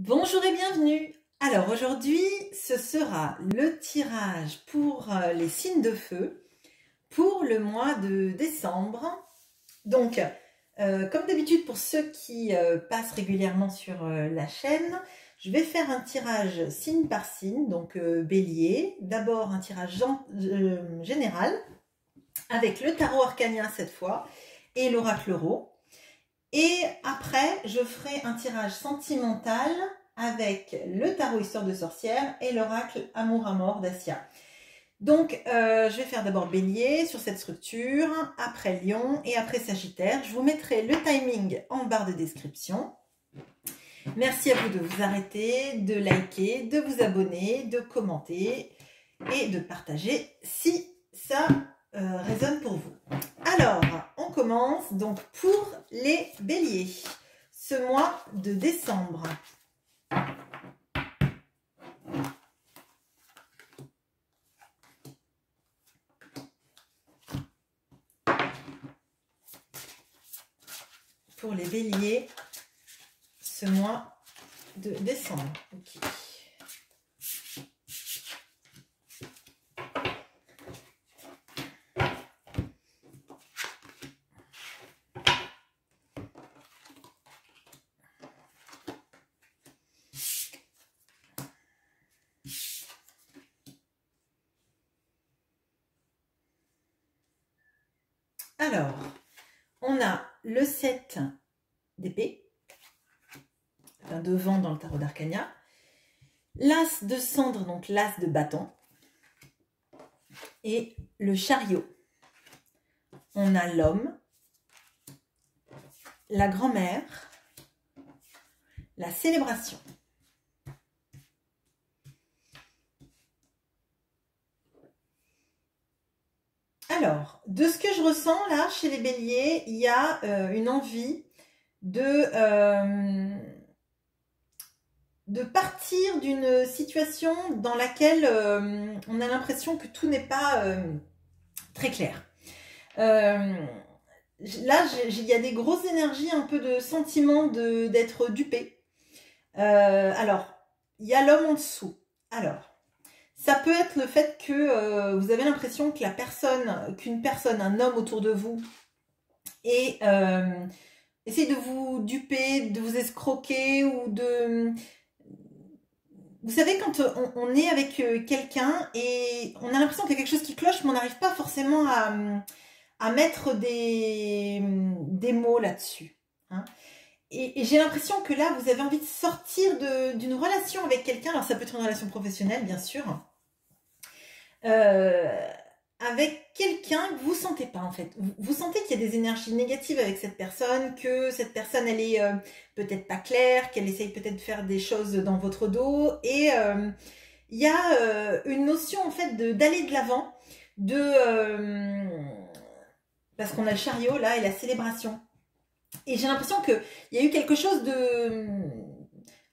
Bonjour et bienvenue. Alors aujourd'hui, ce sera le tirage pour les signes de feu pour le mois de décembre. Donc, comme d'habitude pour ceux qui passent régulièrement sur la chaîne, je vais faire un tirage signe par signe, donc bélier. D'abord un tirage général avec le tarot arcanien cette fois et l'oracle euro. Et après, je ferai un tirage sentimental avec le tarot histoire de sorcière et l'oracle amour à mort d'Assia. Donc, je vais faire d'abord bélier sur cette structure, après lion et après sagittaire. Je vous mettrai le timing en barre de description. Merci à vous de vous arrêter, de liker, de vous abonner, de commenter et de partager si ça résonne pour vous. Alors, on commence donc pour les béliers, ce mois de décembre. Pour les béliers, ce mois de décembre. Okay. Alors, on a le 7 d'épée, enfin de vent dans le tarot d'Arcania, l'as de cendre, donc l'as de bâton, et le chariot. On a l'homme, la grand-mère, la célébration. Alors, de ce que je ressens là chez les béliers, il y a une envie de partir d'une situation dans laquelle on a l'impression que tout n'est pas très clair. Là, il y a des grosses énergies, un peu de sentiment d'être dupé. Alors, il y a l'homme en dessous. Alors, ça peut être le fait que vous avez l'impression que qu'une personne, un homme autour de vous, essaye de vous duper, de vous escroquer ou de... Vous savez, quand on est avec quelqu'un et on a l'impression qu'il y a quelque chose qui cloche, mais on n'arrive pas forcément à mettre des mots là-dessus. Hein. Et j'ai l'impression que là, vous avez envie de sortir d'une relation avec quelqu'un. Alors, ça peut être une relation professionnelle, bien sûr. Avec quelqu'un que vous sentez pas, en fait. Vous sentez qu'il y a des énergies négatives avec cette personne, que cette personne, elle est peut-être pas claire, qu'elle essaye peut-être de faire des choses dans votre dos. Et il y a une notion, en fait, d'aller de l'avant, parce qu'on a le chariot, là, et la célébration. Et j'ai l'impression qu'il y a eu quelque chose de...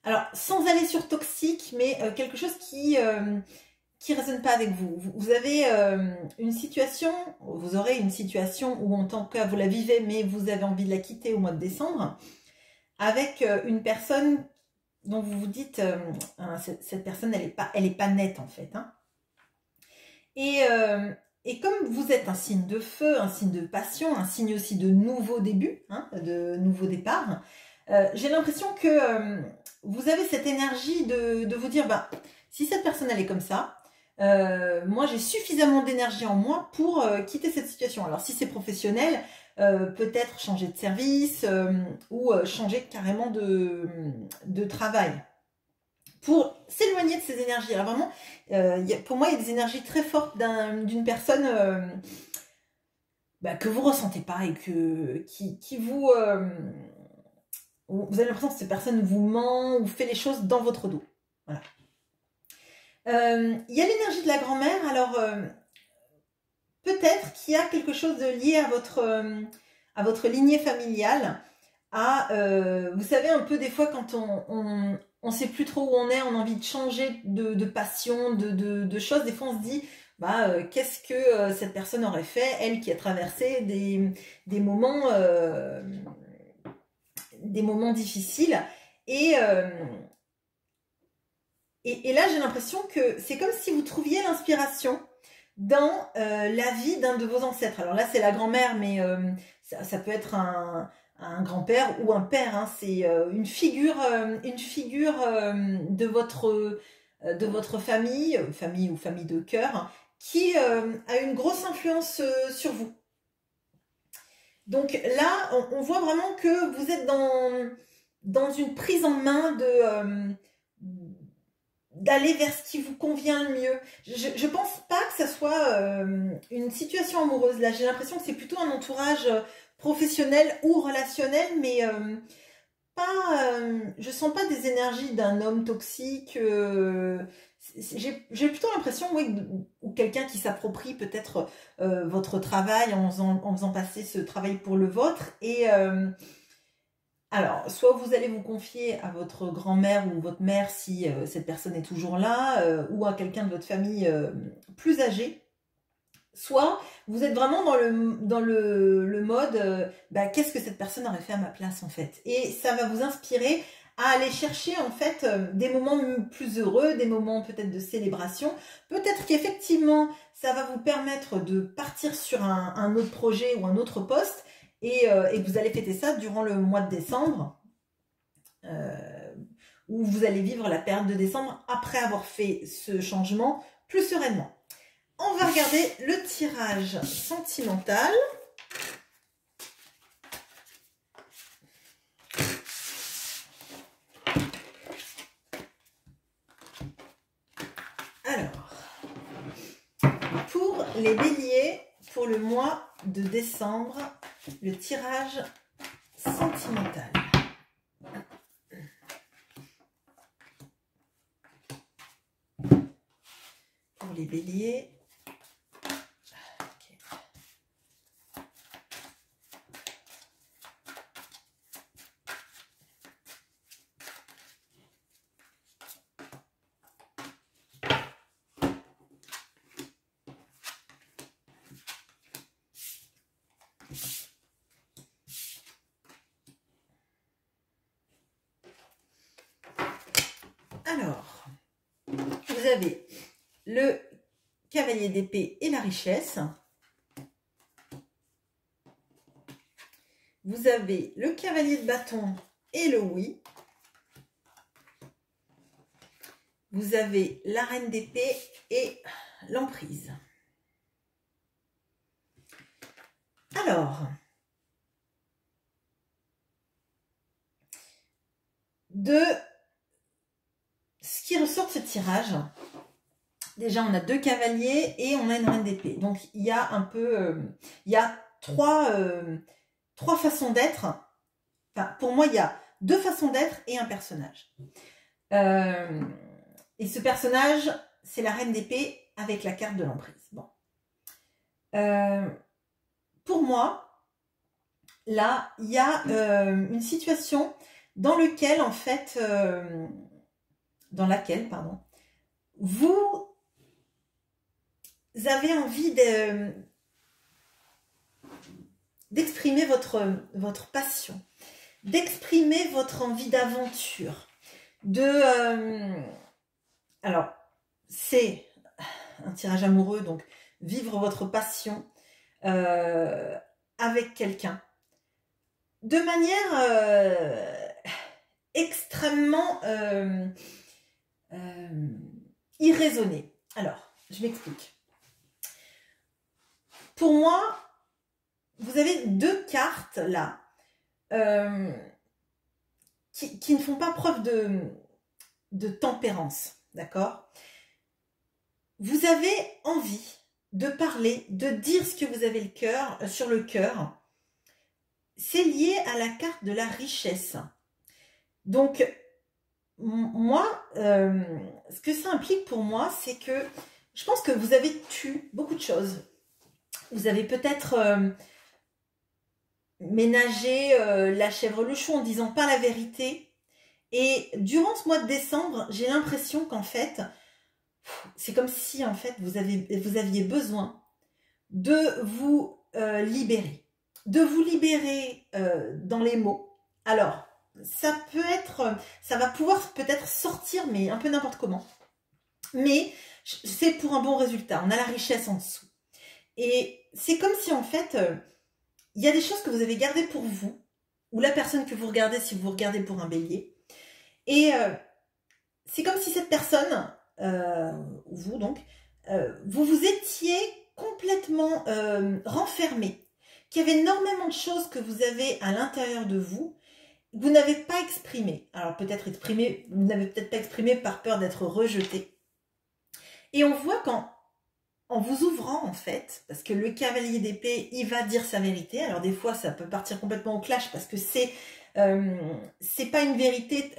Alors, sans aller sur toxique, mais quelque chose qui résonne pas avec vous. Vous avez une situation, vous aurez une situation où en tant que vous la vivez, mais vous avez envie de la quitter au mois de décembre, avec une personne dont vous vous dites, cette personne, elle est pas nette en fait. Hein. Et comme vous êtes un signe de feu, un signe de passion, un signe aussi de nouveau début, hein, de nouveau départ, j'ai l'impression que vous avez cette énergie de vous dire, bah, si cette personne elle est comme ça, moi j'ai suffisamment d'énergie en moi pour quitter cette situation. Alors si c'est professionnel, peut-être changer de service ou changer carrément de travail pour s'éloigner de ces énergies. Alors vraiment, pour moi il y a des énergies très fortes d'une personne que vous ressentez pas et qui vous... vous avez l'impression que cette personne vous ment ou fait les choses dans votre dos. Voilà. Il y a l'énergie de la grand-mère, alors peut-être qu'il y a quelque chose de lié à votre lignée familiale, vous savez un peu des fois quand on sait plus trop où on est, on a envie de changer de passion, de choses, des fois on se dit qu'est-ce que cette personne aurait fait, elle qui a traversé des moments difficiles, et Et là, j'ai l'impression que c'est comme si vous trouviez l'inspiration dans la vie d'un de vos ancêtres. Alors là, c'est la grand-mère, mais ça peut être un grand-père ou un père. Hein. C'est une figure de votre famille, famille ou famille de cœur, qui a une grosse influence sur vous. Donc là, on voit vraiment que vous êtes dans une prise en main d'aller vers ce qui vous convient le mieux. Je pense pas que ça soit une situation amoureuse. Là, j'ai l'impression que c'est plutôt un entourage professionnel ou relationnel, mais je sens pas des énergies d'un homme toxique. J'ai plutôt l'impression, oui, ou quelqu'un qui s'approprie peut-être votre travail en faisant passer ce travail pour le vôtre. Et alors, soit vous allez vous confier à votre grand-mère ou votre mère si cette personne est toujours là, ou à quelqu'un de votre famille plus âgé. Soit vous êtes vraiment dans le mode qu'est-ce que cette personne aurait fait à ma place en fait. Et ça va vous inspirer à aller chercher en fait des moments plus heureux, des moments peut-être de célébration. Peut-être qu'effectivement ça va vous permettre de partir sur un autre projet ou un autre poste et que vous allez fêter ça durant le mois de décembre. Où vous allez vivre la période de décembre après avoir fait ce changement plus sereinement. On va regarder le tirage sentimental. Alors, pour les béliers, pour le mois de décembre, le tirage sentimental. Pour les béliers. Alors, vous avez le cavalier d'épée et la richesse. Vous avez le cavalier de bâton et le oui. Vous avez la reine d'épée et l'emprise. Alors, de ce qui ressort de ce tirage, déjà on a 2 cavaliers et on a une reine d'épée. Donc il y a un peu, il y a trois façons d'être. Enfin, pour moi, il y a 2 façons d'être et un personnage. Et ce personnage, c'est la reine d'épée avec la carte de l'emprise. Bon. Pour moi, là, il y a une situation dans laquelle, en fait, vous avez envie d'exprimer votre passion, d'exprimer votre envie d'aventure, alors, c'est un tirage amoureux, donc vivre votre passion avec quelqu'un de manière extrêmement irraisonnée. Alors, je m'explique. Pour moi, vous avez 2 cartes là qui ne font pas preuve de tempérance, d'accord? Vous avez envie de parler, de dire ce que vous avez sur le cœur. C'est lié à la carte de la richesse. Donc, moi, ce que ça implique pour moi, c'est que je pense que vous avez tué beaucoup de choses. Vous avez peut-être ménagé la chèvre le chou en disant pas la vérité. Et durant ce mois de décembre, j'ai l'impression qu'en fait, c'est comme si en fait vous aviez besoin de vous libérer. De vous libérer dans les mots. Alors, ça va pouvoir peut-être sortir, mais un peu n'importe comment. mais c'est pour un bon résultat. On a la richesse en dessous. Et c'est comme si en fait, il y a des choses que vous avez gardées pour vous, ou la personne que vous regardez si vous regardez pour un bélier. Et c'est comme si cette personne, ou vous donc, vous vous étiez complètement renfermé, qu'il y avait énormément de choses que vous avez à l'intérieur de vous, que vous n'avez pas exprimé. Alors peut-être exprimé, vous n'avez peut-être pas exprimé par peur d'être rejeté. Et on voit en vous ouvrant en fait, parce que le cavalier d'épée, il va dire sa vérité. Alors des fois, ça peut partir complètement au clash parce que c'est pas une vérité,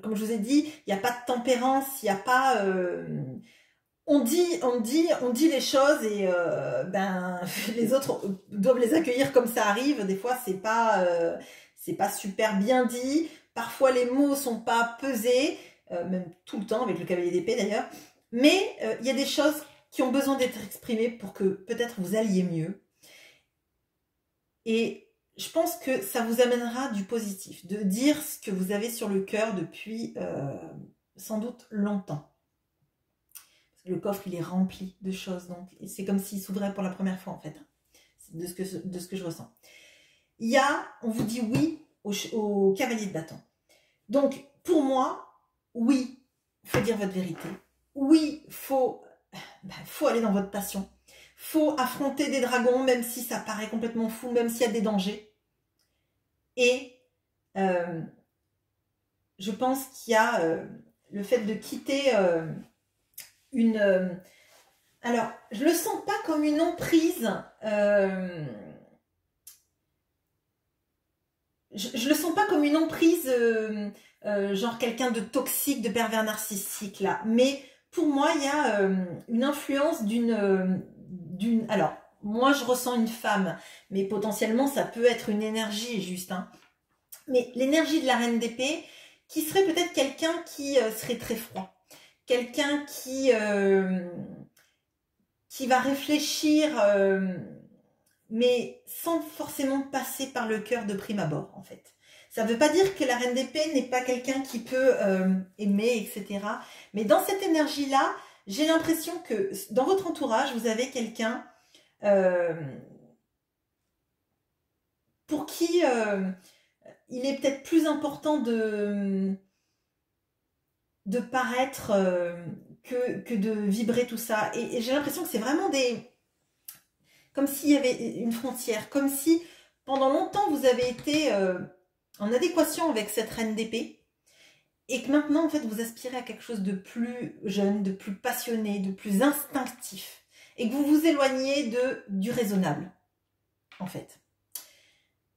comme je vous ai dit, il n'y a pas de tempérance, il n'y a pas... on dit les choses et ben les autres doivent les accueillir comme ça arrive. Des fois, c'est pas super bien dit. Parfois, les mots sont pas pesés, même tout le temps avec le cavalier d'épée d'ailleurs. Mais il y a des choses qui ont besoin d'être exprimées pour que peut-être vous alliez mieux. Et je pense que ça vous amènera du positif, de dire ce que vous avez sur le cœur depuis sans doute longtemps. Parce que le coffre, il est rempli de choses, donc c'est comme s'il s'ouvrait pour la première fois en fait, de ce que je ressens. On vous dit oui au cavalier de bâton. Donc, pour moi, oui, il faut dire votre vérité. Oui, faut aller dans votre passion. Faut affronter des dragons, même si ça paraît complètement fou, même s'il y a des dangers. Et je pense qu'il y a le fait de quitter une... alors, je le sens pas comme une emprise. Je le sens pas comme une emprise, genre quelqu'un de toxique, de pervers narcissique là. Mais pour moi, il y a une influence d'une. Alors, moi, je ressens une femme, mais potentiellement, ça peut être une énergie, juste. Hein. Mais l'énergie de la reine d'épée, qui serait peut-être quelqu'un qui serait très froid, quelqu'un qui va réfléchir. Mais sans forcément passer par le cœur de prime abord, en fait. Ça ne veut pas dire que la reine d'épée n'est pas quelqu'un qui peut aimer, etc. Mais dans cette énergie-là, j'ai l'impression que dans votre entourage, vous avez quelqu'un pour qui il est peut-être plus important de paraître que de vibrer tout ça. Et j'ai l'impression que c'est vraiment comme s'il y avait une frontière, comme si pendant longtemps vous avez été en adéquation avec cette reine d'épée et que maintenant en fait vous aspirez à quelque chose de plus jeune, de plus passionné, de plus instinctif et que vous vous éloignez du raisonnable en fait.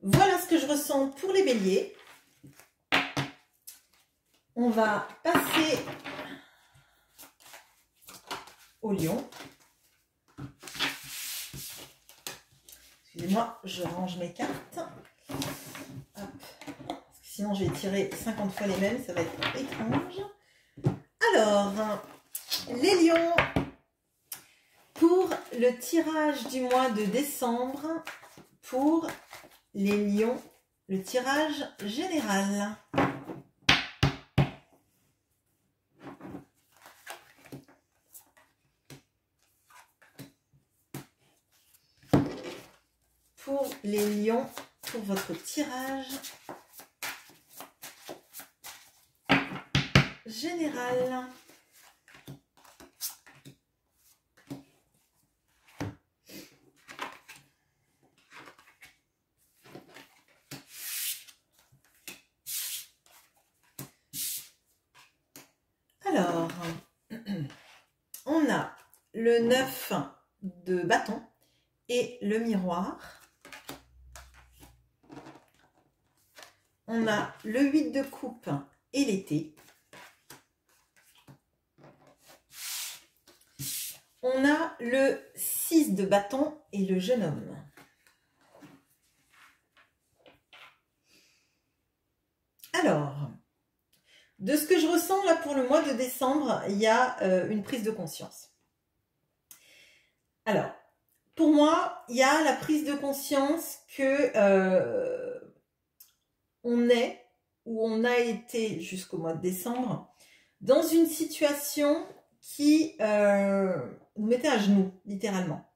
Voilà ce que je ressens pour les béliers. On va passer au lion. Excusez-moi, je range mes cartes. Hop. Parce que sinon, je vais tirer 50 fois les mêmes. Ça va être étrange. Alors, les lions, pour le tirage du mois de décembre, pour les lions, le tirage général. Pour les lions, pour votre tirage général. Alors, on a le 9 de bâton et le miroir. On a le 8 de coupe et l'été. On a le 6 de bâton et le jeune homme. Alors, de ce que je ressens là pour le mois de décembre, il y a une prise de conscience. Alors, pour moi, il y a la prise de conscience que on est, ou on a été jusqu'au mois de décembre, dans une situation qui nous mettait à genoux, littéralement.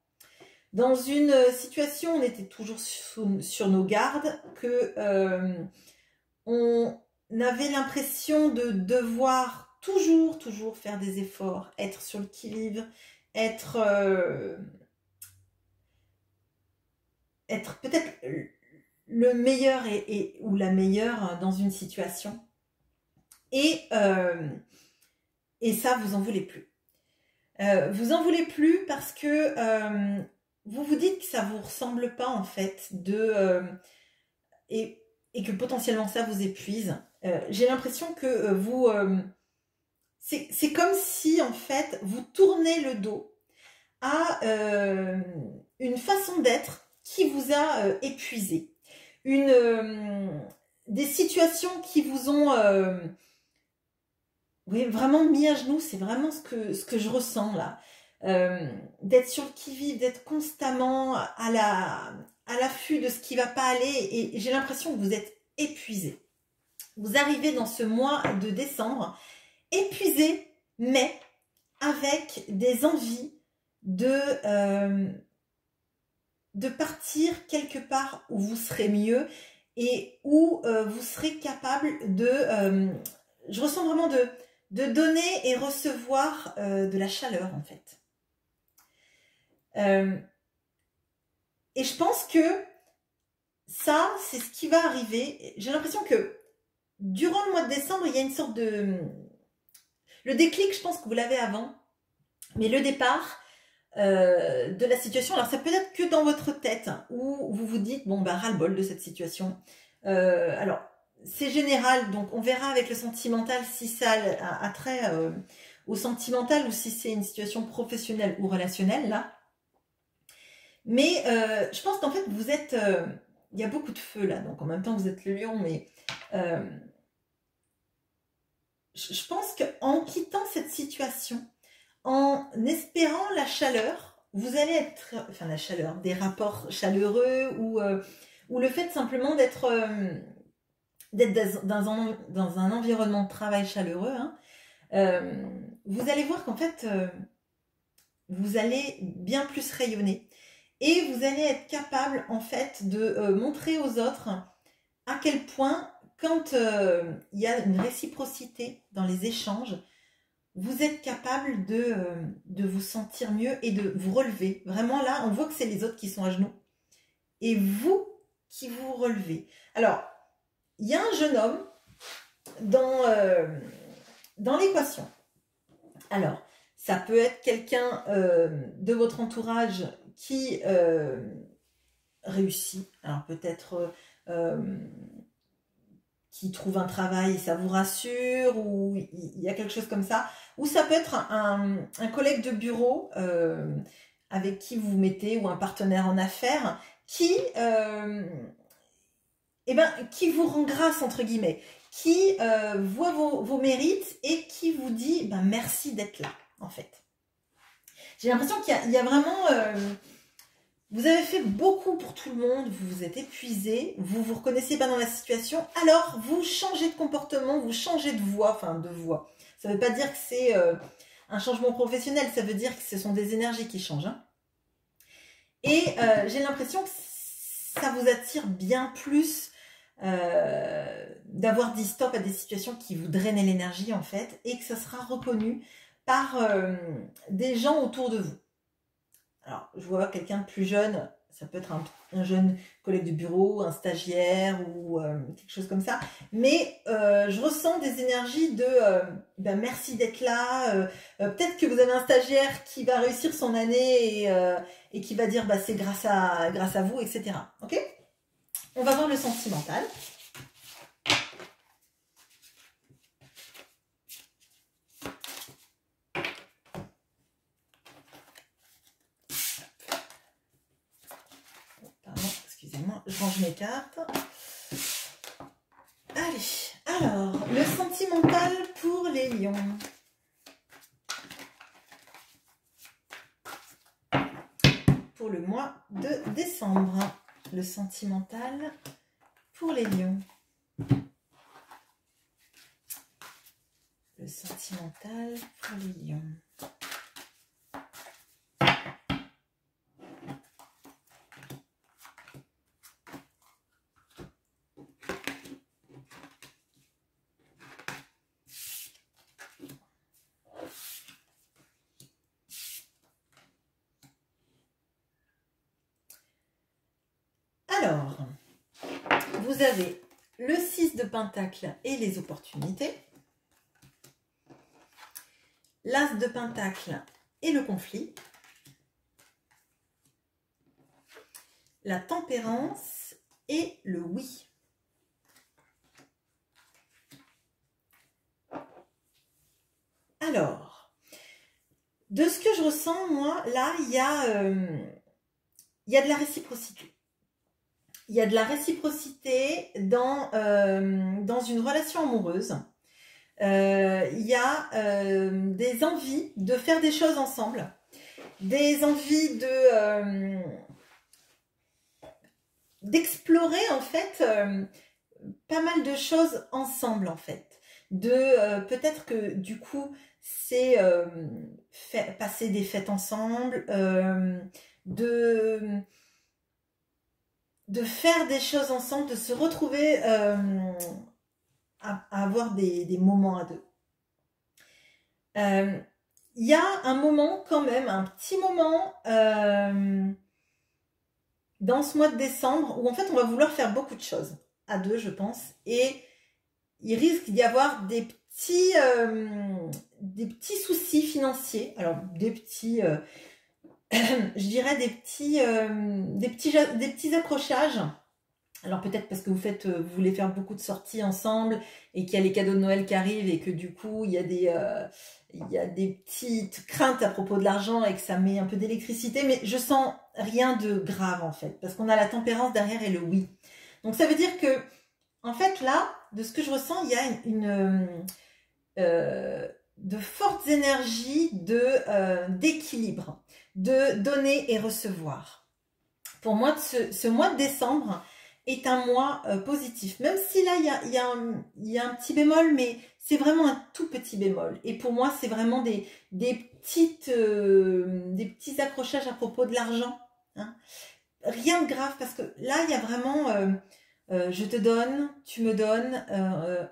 Dans une situation où on était toujours sur nos gardes, que on avait l'impression de devoir toujours faire des efforts, être sur le qui-vive, être peut-être le meilleur ou la meilleure dans une situation. Et ça, vous en voulez plus. Vous en voulez plus parce que vous vous dites que ça vous ressemble pas en fait, et que potentiellement ça vous épuise. J'ai l'impression que vous... c'est comme si en fait vous tournez le dos à une façon d'être qui vous a épuisé. Des situations qui vous ont oui, vraiment mis à genoux, c'est vraiment ce que je ressens là. D'être sur le qui-vive, d'être constamment à l'affût de ce qui va pas aller, et j'ai l'impression que vous êtes épuisé. Vous arrivez dans ce mois de décembre épuisé, mais avec des envies de partir quelque part où vous serez mieux et où vous serez capable je ressens vraiment de donner et recevoir de la chaleur en fait. Et je pense que ça, c'est ce qui va arriver. J'ai l'impression que durant le mois de décembre, il y a une sorte de... Le déclic, je pense que vous l'avez avant, mais le départ de la situation, alors ça peut être que dans votre tête, où vous vous dites, bon, bah, ras-le-bol de cette situation. Alors, c'est général, donc on verra avec le sentimental si ça a trait au sentimental ou si c'est une situation professionnelle ou relationnelle, là. Mais je pense qu'en fait, vous êtes... il y a beaucoup de feu, là, donc en même temps, vous êtes le lion, mais... je pense qu'en quittant cette situation, en espérant la chaleur, vous allez être... Enfin, la chaleur, des rapports chaleureux ou le fait simplement d'être dans un environnement de travail chaleureux, hein, vous allez voir qu'en fait, vous allez bien plus rayonner. Et vous allez être capable, en fait, de montrer aux autres à quel point, quand il y a une réciprocité dans les échanges, vous êtes capable de vous sentir mieux et de vous relever. Vraiment, là, on voit que c'est les autres qui sont à genoux. Et vous qui vous relevez. Alors, il y a un jeune homme dans l'équation. Alors, ça peut être quelqu'un de votre entourage qui réussit. Alors, peut-être qui trouve un travail et ça vous rassure, ou il y a quelque chose comme ça. Ou ça peut être un collègue de bureau avec qui vous vous mettez, ou un partenaire en affaires qui vous rend grâce, entre guillemets, qui voit vos mérites et qui vous dit merci d'être là, en fait. J'ai l'impression qu'il y a vraiment... vous avez fait beaucoup pour tout le monde, vous vous êtes épuisé, vous vous reconnaissez pas dans la situation, alors vous changez de comportement, vous changez de voix, Ça ne veut pas dire que c'est un changement professionnel, ça veut dire que ce sont des énergies qui changent. Hein. Et j'ai l'impression que ça vous attire bien plus d'avoir dit stop à des situations qui vous drainaient l'énergie, en fait, et que ça sera reconnu par des gens autour de vous. Alors, je vois quelqu'un de plus jeune, ça peut être un jeune collègue de bureau, un stagiaire ou quelque chose comme ça. Mais je ressens des énergies de merci d'être là. Peut-être que vous avez un stagiaire qui va réussir son année et qui va dire c'est grâce à vous, etc. Ok ? On va voir le sentimental. Excusez-moi, je range mes cartes. Allez, alors, le sentimental pour les lions. Pour le mois de décembre. Le sentimental pour les lions. Le sentimental pour les lions. Alors, vous avez le 6 de Pentacle et les opportunités, l'As de Pentacle et le conflit, la tempérance et le oui. Alors, de ce que je ressens, moi, là, il y a de la réciprocité. Il y a de la réciprocité dans une relation amoureuse. Il y a des envies de faire des choses ensemble, des envies d'explorer en fait pas mal de choses ensemble en fait. Peut-être que du coup c'est passer des fêtes ensemble, de faire des choses ensemble, de se retrouver à avoir des moments à deux. Il y a un moment quand même, un petit moment dans ce mois de décembre où en fait on va vouloir faire beaucoup de choses à deux, je pense, et il risque d'y avoir des petits soucis financiers, alors des petits je dirais des petits accrochages. Alors peut-être parce que vous voulez faire beaucoup de sorties ensemble et qu'il y a les cadeaux de Noël qui arrivent et que du coup il y a des petites craintes à propos de l'argent et que ça met un peu d'électricité, mais je sens rien de grave en fait, parce qu'on a la tempérance derrière et le oui. Donc ça veut dire que en fait là, de ce que je ressens, il y a de fortes énergies d'équilibre, de donner et recevoir. Pour moi, ce mois de décembre est un mois positif. Même si là, il y a un petit bémol, mais c'est vraiment un tout petit bémol. Et pour moi, c'est vraiment des petits accrochages à propos de l'argent. Hein. Rien de grave, parce que là, il y a vraiment... je te donne, tu me donnes,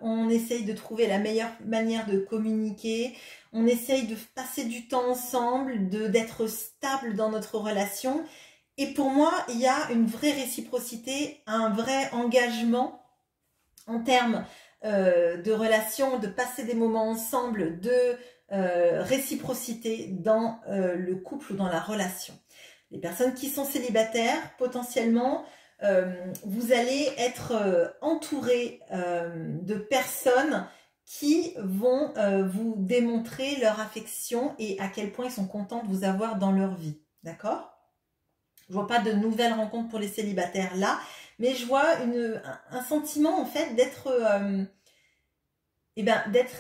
on essaye de trouver la meilleure manière de communiquer, on essaye de passer du temps ensemble, d'être stable dans notre relation. Et pour moi, il y a une vraie réciprocité, un vrai engagement en termes de relation, de passer des moments ensemble, de réciprocité dans le couple ou dans la relation. Les personnes qui sont célibataires, potentiellement, vous allez être entouré de personnes qui vont vous démontrer leur affection et à quel point ils sont contents de vous avoir dans leur vie. D'accord ? Je vois pas de nouvelles rencontres pour les célibataires là, mais je vois un sentiment en fait d'être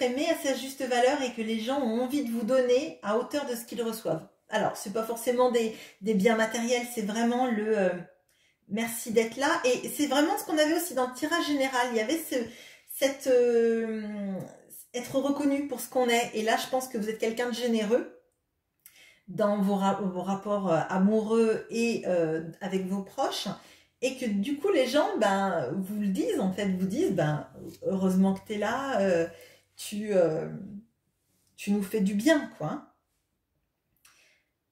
aimé à sa juste valeur et que les gens ont envie de vous donner à hauteur de ce qu'ils reçoivent. Alors, c'est pas forcément des biens matériels, c'est vraiment le merci d'être là. Et c'est vraiment ce qu'on avait aussi dans le tirage général. Il y avait être reconnu pour ce qu'on est. Et là, je pense que vous êtes quelqu'un de généreux dans vos rapports amoureux et avec vos proches, et que du coup les gens vous le disent en fait, vous disent heureusement que tu es là, tu nous fais du bien quoi.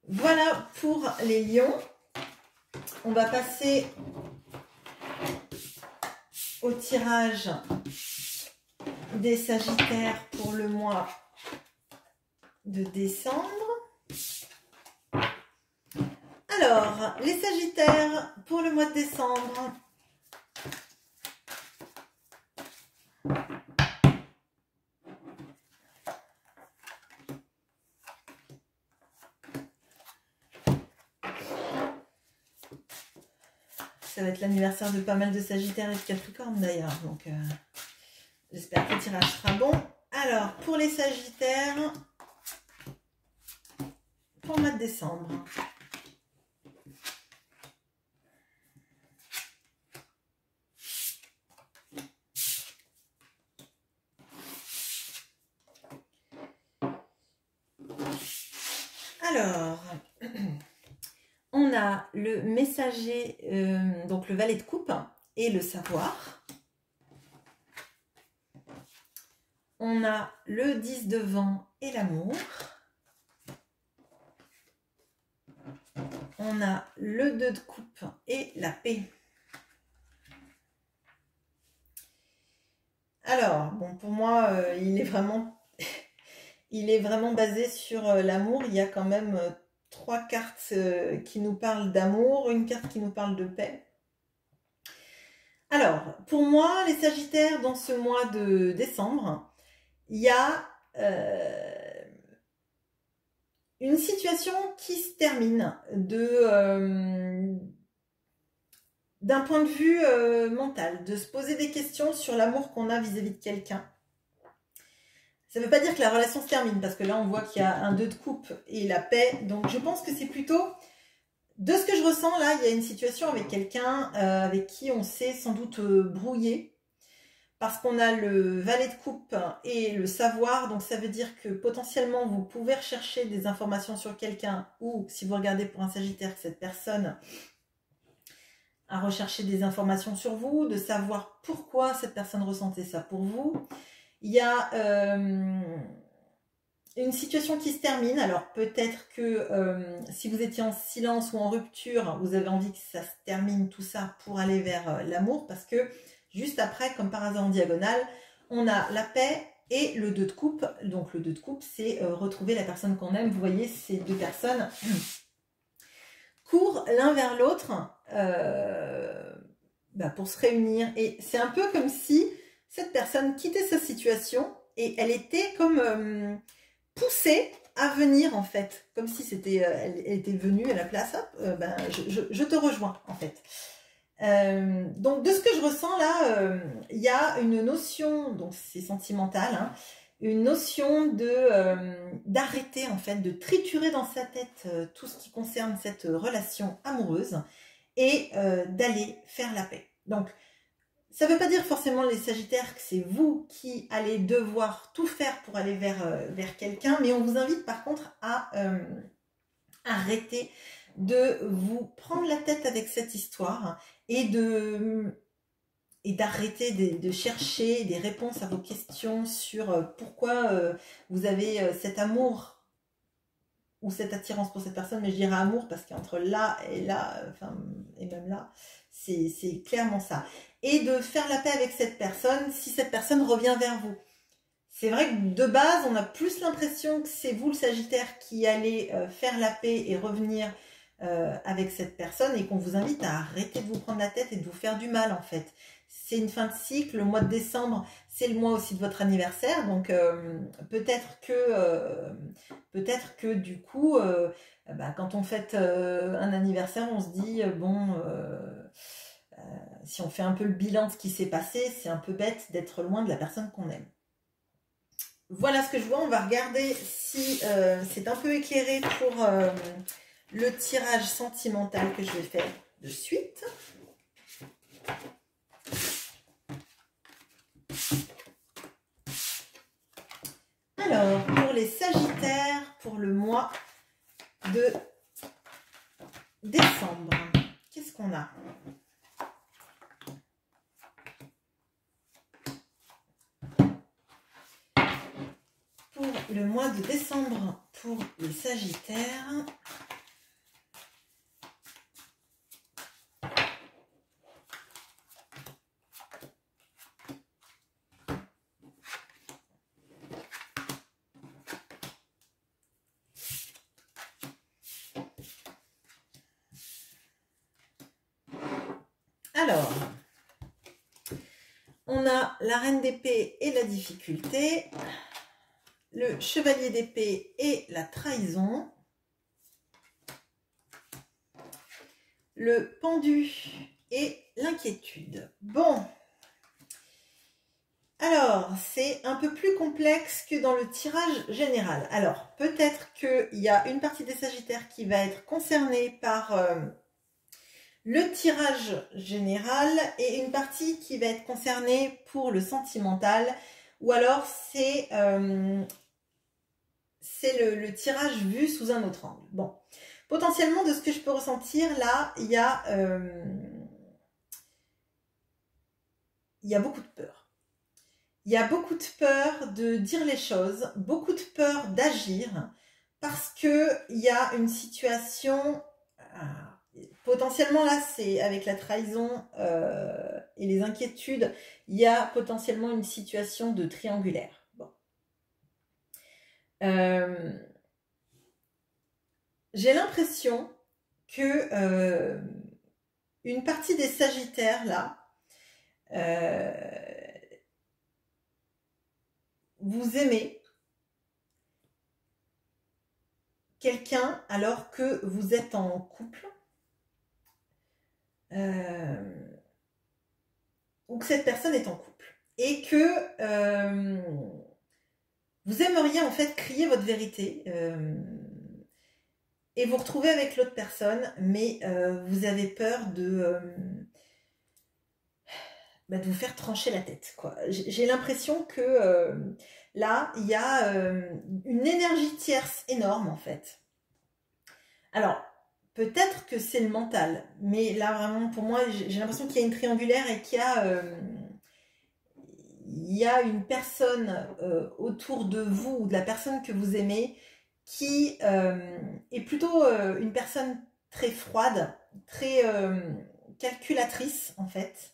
Voilà pour les lions. On va passer au tirage des sagittaires pour le mois de décembre. Alors, les sagittaires pour le mois de décembre. Ça va être l'anniversaire de pas mal de sagittaires et de capricornes d'ailleurs. Donc, j'espère que le tirage sera bon. Alors, pour les sagittaires, pour le mois de décembre. Alors, on a le messager, donc le valet de coupe et le savoir. On a le 10 de vent et l'amour. On a le 2 de coupe et la paix. Alors, bon, pour moi, il est vraiment basé sur l'amour. Il y a quand même 3 cartes qui nous parlent d'amour, une carte qui nous parle de paix. Alors, pour moi, les Sagittaires, dans ce mois de décembre, il y a une situation qui se termine d'un point de vue mental, de se poser des questions sur l'amour qu'on a vis-à-vis de quelqu'un. Ça ne veut pas dire que la relation se termine, parce que là, on voit qu'il y a un 2 de coupe et la paix. Donc, je pense que c'est plutôt, de ce que je ressens, là, il y a une situation avec quelqu'un avec qui on s'est sans doute brouillé, parce qu'on a le valet de coupe et le savoir. Donc, ça veut dire que potentiellement, vous pouvez rechercher des informations sur quelqu'un, ou si vous regardez pour un Sagittaire, que cette personne a recherché des informations sur vous, de savoir pourquoi cette personne ressentait ça pour vous. Il y a une situation qui se termine. Alors peut-être que si vous étiez en silence ou en rupture, vous avez envie que ça se termine tout ça pour aller vers l'amour, parce que juste après, comme par hasard en diagonale, on a la paix et le 2 de coupe. Donc le 2 de coupe, c'est retrouver la personne qu'on aime. Vous voyez, ces deux personnes courent l'un vers l'autre pour se réunir. Et c'est un peu comme si cette personne quittait sa situation et elle était comme poussée à venir, en fait. Comme si c'était, elle était venue à la place, hop, je te rejoins, en fait. Donc, de ce que je ressens là, il y a une notion, donc c'est sentimental, hein, une notion d'arrêter, en fait, de triturer dans sa tête tout ce qui concerne cette relation amoureuse et d'aller faire la paix. Donc, ça ne veut pas dire forcément, les Sagittaires, que c'est vous qui allez devoir tout faire pour aller vers quelqu'un, mais on vous invite par contre à arrêter de vous prendre la tête avec cette histoire et d'arrêter de chercher des réponses à vos questions sur pourquoi vous avez cet amour ou cette attirance pour cette personne, mais je dirais amour parce qu'entre là et là, et même là, c'est clairement ça. Et de faire la paix avec cette personne si cette personne revient vers vous. C'est vrai que de base, on a plus l'impression que c'est vous, le Sagittaire, qui allez faire la paix et revenir avec cette personne, et qu'on vous invite à arrêter de vous prendre la tête et de vous faire du mal, en fait. C'est une fin de cycle. Le mois de décembre, c'est le mois aussi de votre anniversaire, donc peut-être que du coup, quand on fête un anniversaire, on se dit si on fait un peu le bilan de ce qui s'est passé, c'est un peu bête d'être loin de la personne qu'on aime. Voilà ce que je vois. On va regarder si c'est un peu éclairé pour le tirage sentimental que je vais faire de suite. Alors, pour les Sagittaires, pour le mois de décembre, qu'est-ce qu'on a ? Pour le mois de décembre, pour les Sagittaires, alors, on a la reine d'épée et la difficulté, le chevalier d'épée et la trahison, le pendu et l'inquiétude. Bon, alors, c'est un peu plus complexe que dans le tirage général. Alors, peut-être qu'il y a une partie des Sagittaires qui va être concernée par le tirage général et une partie qui va être concernée pour le sentimental. Ou alors, c'est c'est le tirage vu sous un autre angle. Bon, potentiellement, de ce que je peux ressentir, là, il y a beaucoup de peur. Il y a beaucoup de peur de dire les choses, beaucoup de peur d'agir, parce qu'il y a une situation... potentiellement, là, c'est avec la trahison et les inquiétudes, il y a potentiellement une situation de triangulaire. Bon. J'ai l'impression que une partie des Sagittaires, là, vous aimez quelqu'un alors que vous êtes en couple, ou que cette personne est en couple, et que vous aimeriez en fait crier votre vérité et vous retrouver avec l'autre personne, mais vous avez peur de vous faire trancher la tête, quoi. J'ai l'impression que là, il y a une énergie tierce énorme, en fait. Alors, peut-être que c'est le mental, mais là, vraiment, pour moi, j'ai l'impression qu'il y a une triangulaire et qu'il y a une personne autour de vous, ou de la personne que vous aimez, qui est plutôt une personne très froide, très calculatrice, en fait,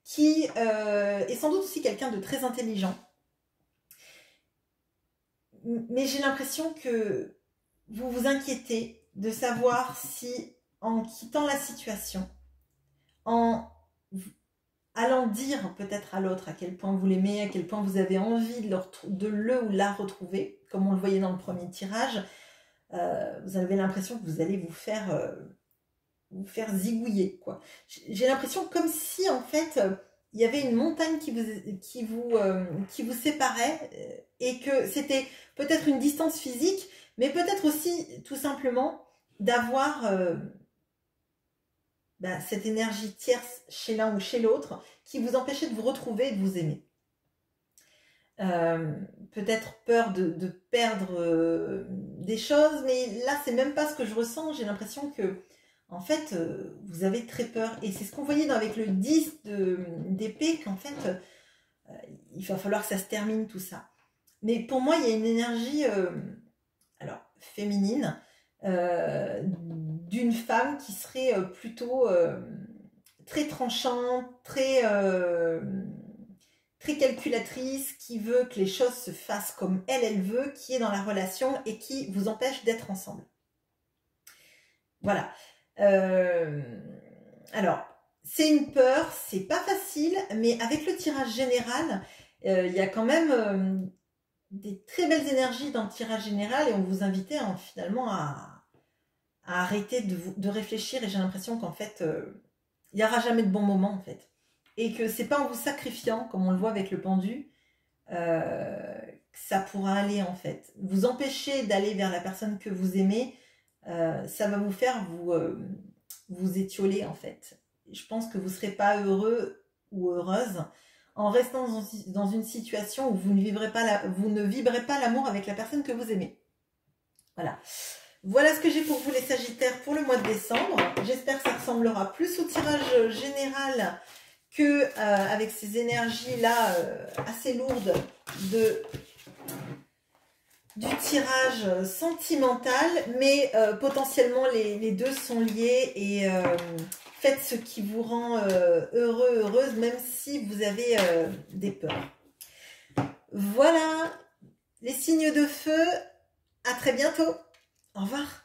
qui est sans doute aussi quelqu'un de très intelligent. Mais j'ai l'impression que vous vous inquiétez de savoir si, en quittant la situation, en allant dire peut-être à l'autre à quel point vous l'aimez, à quel point vous avez envie de le ou la retrouver, comme on le voyait dans le premier tirage, vous avez l'impression que vous allez vous faire zigouiller, quoi. J'ai l'impression comme si, en fait, il y avait une montagne qui vous séparait, et que c'était peut-être une distance physique, mais peut-être aussi, tout simplement, d'avoir cette énergie tierce chez l'un ou chez l'autre qui vous empêchait de vous retrouver et de vous aimer. Peut-être peur de perdre des choses, mais là, c'est même pas ce que je ressens. J'ai l'impression que, en fait, vous avez très peur. Et c'est ce qu'on voyait avec le 10 d'épée, qu'en fait, il va falloir que ça se termine, tout ça. Mais pour moi, il y a une énergie féminine, d'une femme qui serait plutôt très tranchante, très calculatrice, qui veut que les choses se fassent comme elle veut, qui est dans la relation et qui vous empêche d'être ensemble. Voilà. Alors, c'est une peur, c'est pas facile, mais avec le tirage général, il y a quand même des très belles énergies dans le tirage général, et on vous invitait finalement à arrêter de réfléchir, et j'ai l'impression qu'en fait, il n'y aura jamais de bon moment, en fait. Et que c'est pas en vous sacrifiant, comme on le voit avec le pendu, que ça pourra aller, en fait. Vous empêcher d'aller vers la personne que vous aimez, ça va vous faire vous étioler, en fait. Je pense que vous ne serez pas heureux ou heureuse en restant dans une situation où vous ne vibrez pas l'amour avec la personne que vous aimez. Voilà. Voilà ce que j'ai pour vous, les Sagittaires, pour le mois de décembre. J'espère que ça ressemblera plus au tirage général que avec ces énergies-là assez lourdes du tirage sentimental, mais potentiellement les deux sont liés, et faites ce qui vous rend heureux, heureuse, même si vous avez des peurs. Voilà, les signes de feu, à très bientôt, au revoir.